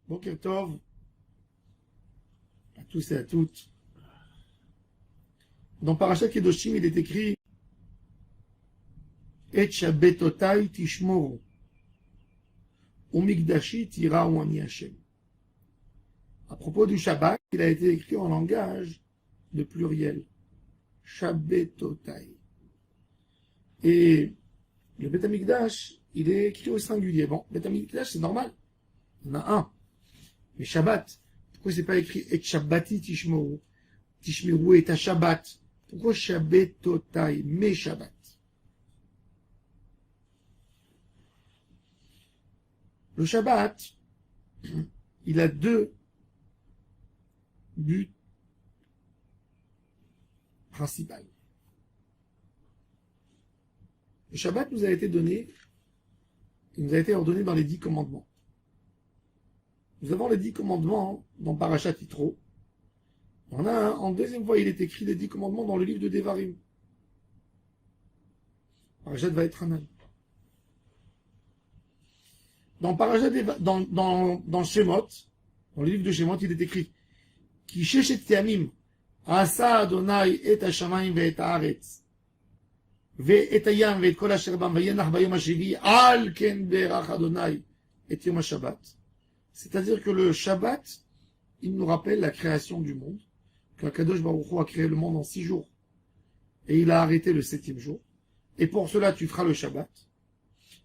Boker Tov à tous et à toutes. Dans Parashat Kedoshim, il est écrit Et Shabbatotai Tishmoru Umikdashi Tirau Ani Hashem. À propos du Shabbat, il a été écrit en langage de pluriel. Shabbatotai. Et le Beth Amikdash, il est écrit au singulier. Bon, Beth Amikdash, c'est normal. Il y en a un. Mais Shabbat, pourquoi c'est pas écrit Et Shabbati Tishmoru Tishmeru et Shabbat? Pourquoi Shabbatotai, mes Shabbat? Le Shabbat, il a deux buts principaux. Le Shabbat nous a été donné, il nous a été ordonné dans les 10 commandements. Nous avons les 10 commandements dans Parashat Yitro. On a en deuxième fois, il est écrit les 10 commandements dans le livre de Devarim. Parashat Vaetranan. Dans Parashat dans Shemot, dans le livre de Shemot, il est écrit Ki sheshet yamim asa Adonai et hashamayim ve'et haaretz ve'et hayam ve'et kol asher bam vayenach bayom hashevi al ken berach Adonai et yom hashabbat. C'est-à-dire que le Shabbat, il nous rappelle la création du monde, qu'Akadosh Baruch Hu a créé le monde en 6 jours, et il a arrêté le 7e jour, et pour cela tu feras le Shabbat,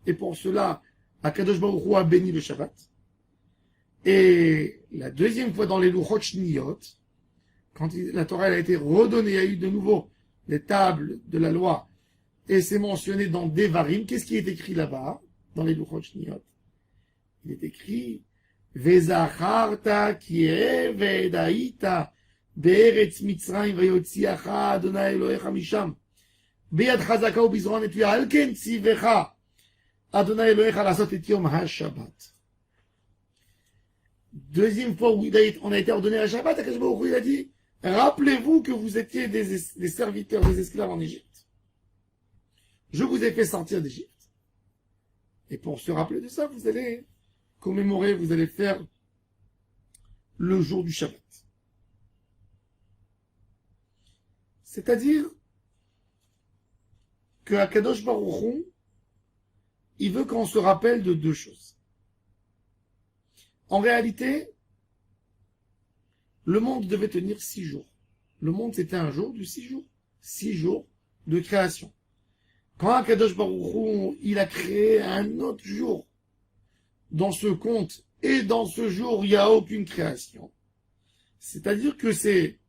et pour cela Akadosh Baruch Hu a béni le Shabbat, et la deuxième fois dans les Luchot Shniyot, quand la Torah a été redonnée, il y a eu de nouveau les tables de la loi, et c'est mentionné dans Devarim, qu'est-ce qui est écrit là-bas, dans les Luchot Shniyot? Il est écrit Vezacharta ki eved hayita be'eretz Mitzrayim vayotziacha Adonai Elohecha misham beyad chazaka ubizron et al ken tzivecha Adonai Elohecha lasot et yom ha-Shabbat. Deuxième fois où on a été ordonné à Shabbat, Akadosh Baruch Hu, il a dit rappelez-vous que vous étiez des serviteurs, des esclaves en Égypte. Je vous ai fait sortir d'Égypte. Et pour se rappeler de ça, vous allez commémorer, vous allez faire le jour du Shabbat. C'est-à-dire que Akadosh Baruch Hu, il veut qu'on se rappelle de 2 choses. En réalité, le monde devait tenir 6 jours. Le monde, c'était un jour de 6 jours. 6 jours de création. Quand Akadosh Baruch Hu, il a créé un autre jour, dans ce compte et dans ce jour, il n'y a aucune création. C'est-à-dire que c'est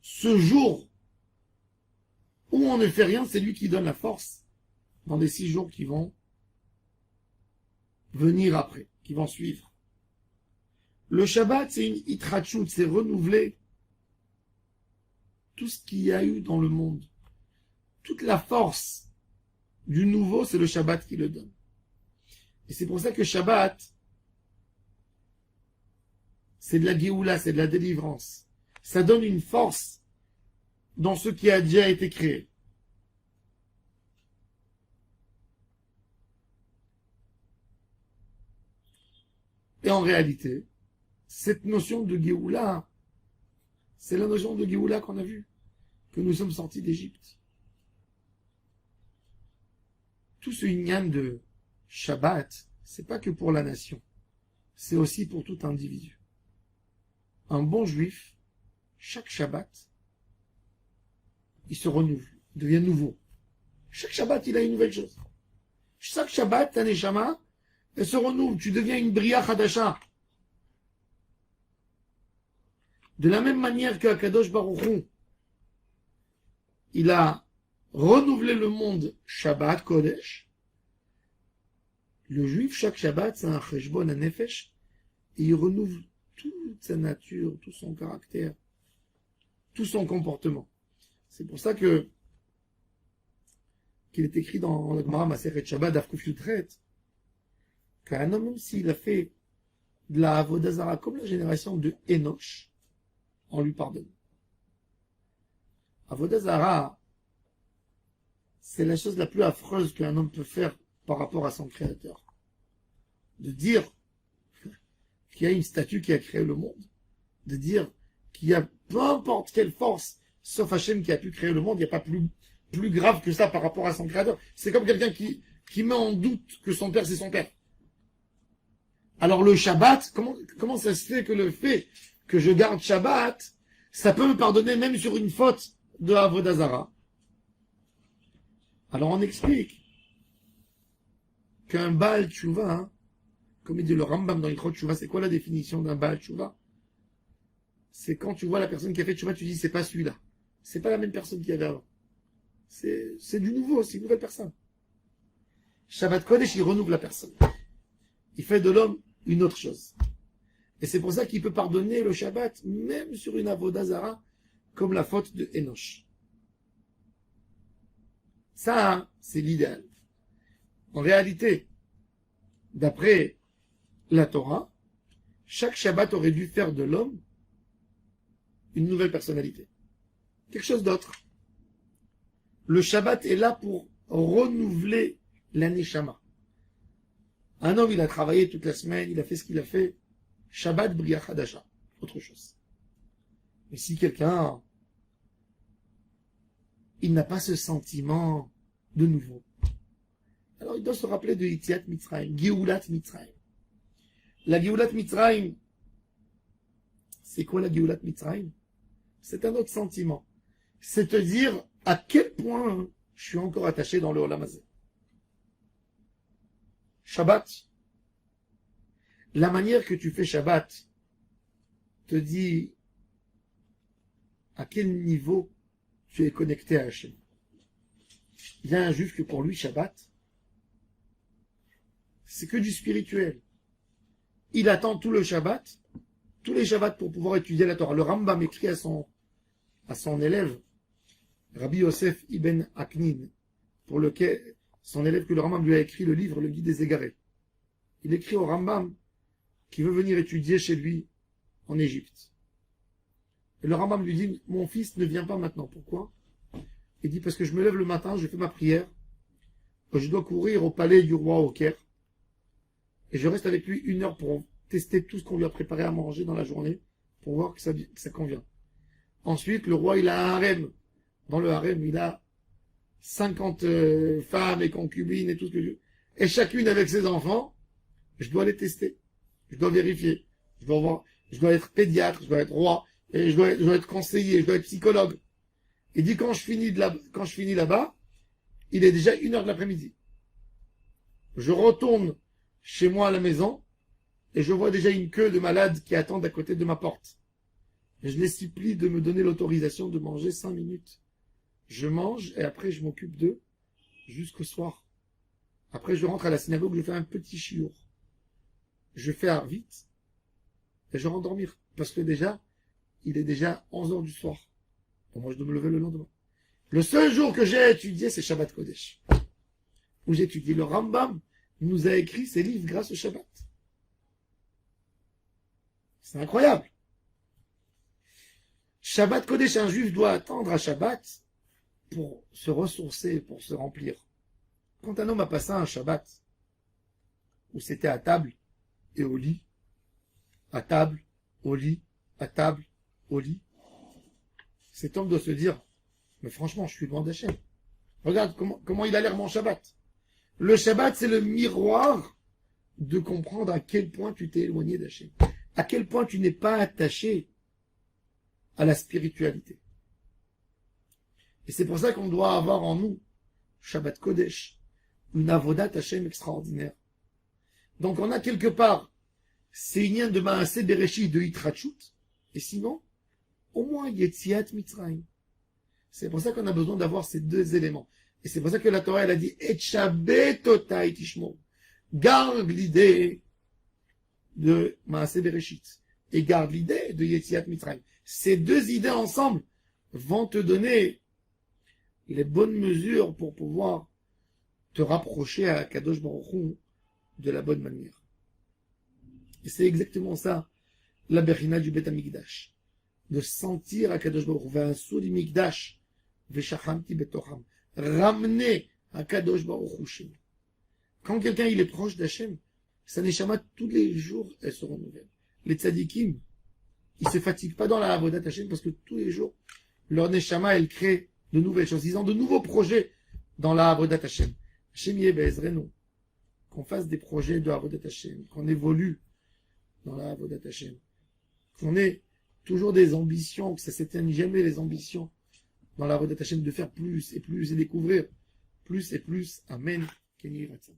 ce jour où on ne fait rien, c'est lui qui donne la force dans les 6 jours qui vont venir après, qui vont suivre. Le Shabbat, c'est une hitrachut, c'est renouveler tout ce qu'il y a eu dans le monde. Toute la force du nouveau, c'est le Shabbat qui le donne. Et c'est pour ça que Shabbat, c'est de la Géoula, c'est de la délivrance. Ça donne une force dans ce qui a déjà été créé. Et en réalité, cette notion de Géoula, c'est la notion de Géoula qu'on a vue, que nous sommes sortis d'Égypte. Tout ce inyan de Shabbat, c'est pas que pour la nation, c'est aussi pour tout individu. Un bon juif, chaque Shabbat, il se renouvelle, il devient nouveau. Chaque Shabbat, il a une nouvelle chose. Chaque Shabbat, ta neshama, elle se renouvelle, tu deviens une Bria Chadasha. De la même manière que Akadosh Baruch Hu, il a renouvelé le monde Shabbat Kodesh, le juif, chaque Shabbat, c'est un cheshbon, un nefesh, et il renouvelle toute sa nature, tout son caractère, tout son comportement. C'est pour ça qu'il est écrit dans le Gemara Masechet Shabbat Daf Kuf Yudret qu'un homme, même s'il a fait de la Avodah Zara comme la génération de Enoch, on lui pardonne. Avodah Zara, c'est la chose la plus affreuse qu'un homme peut faire par rapport à son créateur. De dire qu'il y a une statue qui a créé le monde, de dire qu'il y a peu importe quelle force, sauf Hachem qui a pu créer le monde, il n'y a pas plus grave que ça par rapport à son créateur. C'est comme quelqu'un qui met en doute que son père c'est son père. Alors le Shabbat, comment ça se fait que le fait que je garde Shabbat, ça peut me pardonner même sur une faute de Avodah Zara? Alors on explique qu'un Baal Tshuva, hein, comme il dit le Rambam dans Ilchot Tshuva, c'est quoi la définition d'un Baal Tshuva? C'est quand tu vois la personne qui a fait Tshuva, tu dis c'est pas celui-là. C'est pas la même personne qu'il y avait avant. C'est du nouveau, c'est une nouvelle personne. Shabbat Kodesh, il renouvelle la personne. Il fait de l'homme une autre chose. Et c'est pour ça qu'il peut pardonner le Shabbat, même sur une Avodah Zara, comme la faute de Enoch. Ça, hein, c'est l'idéal. En réalité, d'après la Torah, chaque Shabbat aurait dû faire de l'homme une nouvelle personnalité. Quelque chose d'autre. Le Shabbat est là pour renouveler l'aneshama. Un homme, il a travaillé toute la semaine, il a fait ce qu'il a fait. Shabbat Bria Chadasha. Autre chose. Mais si quelqu'un, il n'a pas ce sentiment de nouveau, alors il doit se rappeler de Yetziat Mitzrayim, Geulat Mitzrayim. La Geulat Mitzrayim, c'est quoi la Geulat Mitzrayim? C'est un autre sentiment. C'est te dire à quel point je suis encore attaché dans le Olam Hazé. Shabbat, la manière que tu fais Shabbat te dit à quel niveau tu es connecté à Hachem. Il y a un juif que pour lui, Shabbat, c'est que du spirituel. Il attend tout le Shabbat, tous les Shabbats pour pouvoir étudier la Torah. Le Rambam écrit à son élève, Rabbi Yosef Ibn Aknin, pour lequel son élève que le Rambam lui a écrit le livre, le Guide des Égarés. Il écrit au Rambam qu'il veut venir étudier chez lui en Égypte. Et le Rambam lui dit, mon fils ne vient pas maintenant. Pourquoi? Il dit, parce que je me lève le matin, je fais ma prière, je dois courir au palais du roi au Caire, et je reste avec lui 1 heure pour tester tout ce qu'on lui a préparé à manger dans la journée, pour voir que ça convient. Ensuite, le roi, il a un harem. Dans le harem, il a 50 femmes et concubines et tout ce que je veux. Et chacune avec ses enfants, je dois les tester. Je dois vérifier. Je dois être pédiatre, je dois être roi, et je dois être conseiller, je dois être psychologue. Il dit, quand je finis là-bas, il est déjà 1 heure de l'après-midi. Je retourne chez moi à la maison, et je vois déjà une queue de malades qui attendent à côté de ma porte. Et je les supplie de me donner l'autorisation de manger 5 minutes. Je mange, et après je m'occupe d'eux, jusqu'au soir. Après je rentre à la synagogue, je fais un petit chiour. Je fais vite, et je rentre dormir. Parce que déjà, il est déjà 11 heures du soir. Donc moi je dois me lever le lendemain. Le seul jour que j'ai étudié, c'est Shabbat Kodesh. Où j'ai étudié. Le Rambam nous a écrit ses livres grâce au Shabbat. C'est incroyable. Shabbat Kodesh, un juif doit attendre à Shabbat pour se ressourcer, pour se remplir. Quand un homme a passé un Shabbat, où c'était à table et au lit, à table, au lit, à table, au lit, cet homme doit se dire, mais franchement, je suis loin d'Hachem. Regarde comment il a l'air mon Shabbat. Le Shabbat, c'est le miroir de comprendre à quel point tu t'es éloigné d'Hachem. À quel point tu n'es pas attaché à la spiritualité. Et c'est pour ça qu'on doit avoir en nous, Shabbat Kodesh, une avodat Hachem extraordinaire. Donc on a quelque part, c'est une de Maaseh Bereshit de Hitrachut, et sinon, au moins Yetziat Mitzrayim. C'est pour ça qu'on a besoin d'avoir ces deux éléments. Et c'est pour ça que la Torah, elle a dit, Et Shabbatota Tishmo. Garde l'idée de Maaseh Bereshit. Et garde l'idée de Yetziat Mitzrayim. Ces deux idées ensemble vont te donner les bonnes mesures pour pouvoir te rapprocher à Kadosh Baruch Hu de la bonne manière. Et c'est exactement ça, la Bechina du Bet HaMikdash. De sentir à Kadosh Baruch Hu, V'asuri Mikdash, V'shachamti betocham. Ramener à Kadosh Baruch Hu chez nous. Quand quelqu'un il est proche d'Hachem, sa neshama tous les jours elle se renouvelle. les tzadikim, ils se fatiguent pas dans la Avodat Hashem parce que tous les jours, leur neshama, elle crée de nouvelles choses. Ils ont de nouveaux projets dans la Avodat Hashem. Hashem Yebezrenu. Qu'on fasse des projets de Avodat Hashem, qu'on évolue dans la Avodat Hashem, qu'on ait toujours des ambitions, que ça s'éteigne jamais les ambitions dans la Avodat Hashem de faire plus et découvrir plus et plus. Amen. Kenny Ratzon.